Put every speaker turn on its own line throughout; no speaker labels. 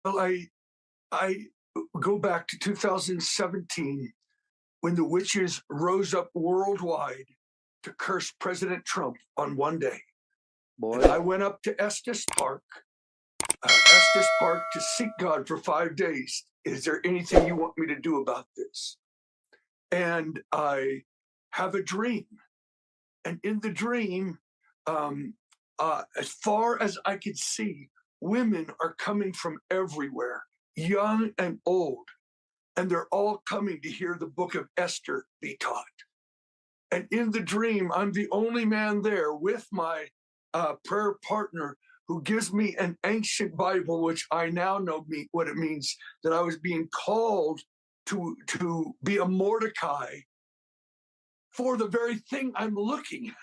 Well, I go back to 2017 when the witches rose up worldwide to curse President Trump on one day. And
Boy.
I went up to Estes Park to seek God for 5 days. Is there anything you want me to do about this? And I have a dream. And in the dream, um, as far as I could see, women are coming from everywhere, young and old, and they're all coming to hear the book of Esther be taught. And in the dream, I'm the only man there with my prayer partner who gives me an ancient Bible, which I now know what it means, that I was being called to be a Mordecai for the very thing I'm looking at.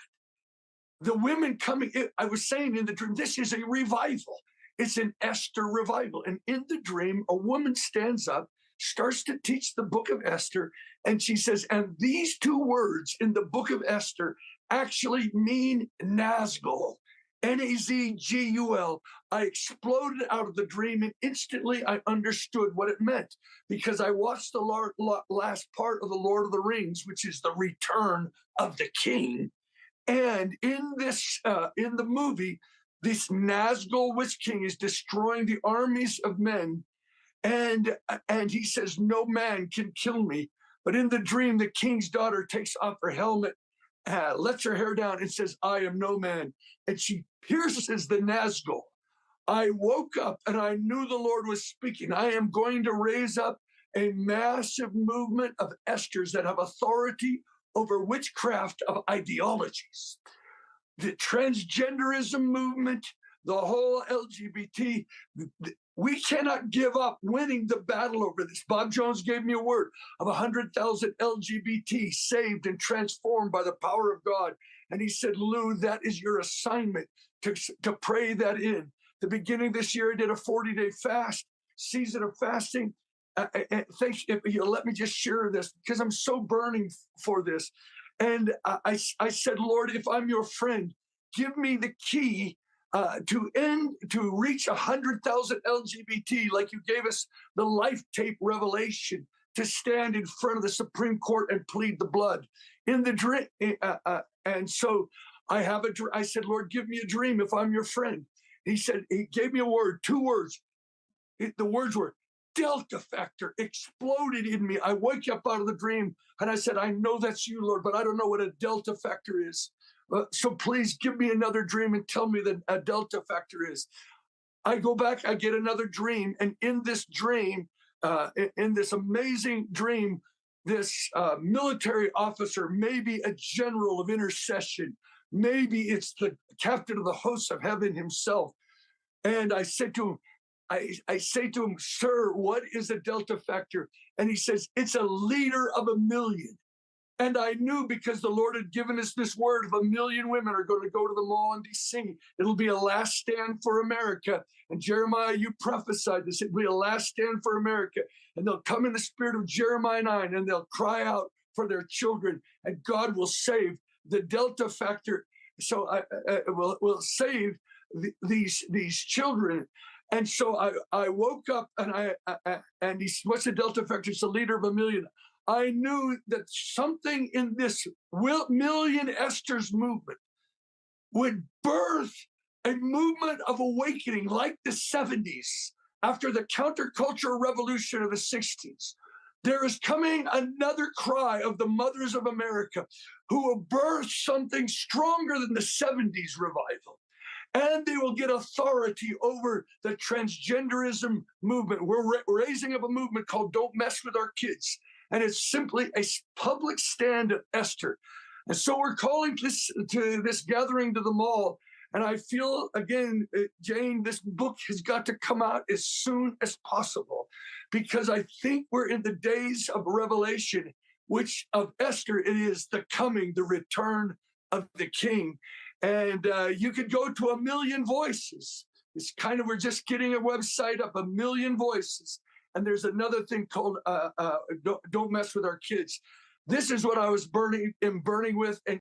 The women coming, I was saying in the dream, this is a revival. It's an Esther revival. And in the dream, a woman stands up, starts to teach the book of Esther, and she says, and these two words in the book of Esther actually mean Nazgul, Nazgul. I exploded out of the dream, and instantly I understood what it meant because I watched the last part of The Lord of the Rings, which is the return of the king. And in the movie, this Nazgul Witch King is destroying the armies of men, and he says, "No man can kill me." But in the dream, the king's daughter takes off her helmet, lets her hair down, and says, "I am no man," and she pierces the Nazgul. I woke up and I knew the Lord was speaking. I am going to raise up a massive movement of Esthers that have authority over witchcraft of ideologies. The transgenderism movement, the whole LGBT, we cannot give up winning the battle over this. Bob Jones gave me a word of 100,000 LGBT saved and transformed by the power of God. And he said, Lou, that is your assignment to pray that in. The beginning of this year, I did a 40-day fast, season of fasting. Thanks, if you'll let me just share this because I'm so burning for this. And I said, Lord, if I'm your friend, give me the key to reach 100,000 LGBT, like you gave us the life tape revelation to stand in front of the Supreme Court and plead the blood in the dream. And so I said, Lord, give me a dream if I'm your friend. He said, he gave me a word, two words. The words were Delta factor exploded in me. I woke up out of the dream and I said, I know that's you, Lord, but I don't know what a Delta factor is. So please give me another dream and tell me that a Delta factor is. I go back, I get another dream. And in this dream, in this amazing dream, this military officer, maybe a general of intercession, maybe it's the captain of the hosts of heaven himself. And I said to him, I say to him, sir, what is a Delta factor? And he says, it's a leader of a million. And I knew because the Lord had given us this word of 1 million women are going to go to the mall and be singing. It'll be a last stand for America. And Jeremiah, you prophesied this. It'll be a last stand for America. And they'll come in the spirit of Jeremiah 9 and they'll cry out for their children. And God will save the Delta factor. So will save these children. And so I woke up and and he, what's the Delta factor? It's the leader of a million. I knew that something in this million Esthers movement would birth a movement of awakening like the 70s after the countercultural revolution of the 60s. There is coming another cry of the mothers of America who will birth something stronger than the 70s revival. And they will get authority over the transgenderism movement. We're raising up a movement called Don't Mess with Our Kids. And it's simply a public stand of Esther. And so we're calling this gathering to the mall. And I feel, again, Jane, this book has got to come out as soon as possible because I think we're in the days of revelation, which of Esther, it is the coming, the return of the king. And you could go to 1 million voices. It's kind of, we're just getting a website up, 1 million voices. And there's another thing called Don't Mess with Our Kids. This is what I was burning with. And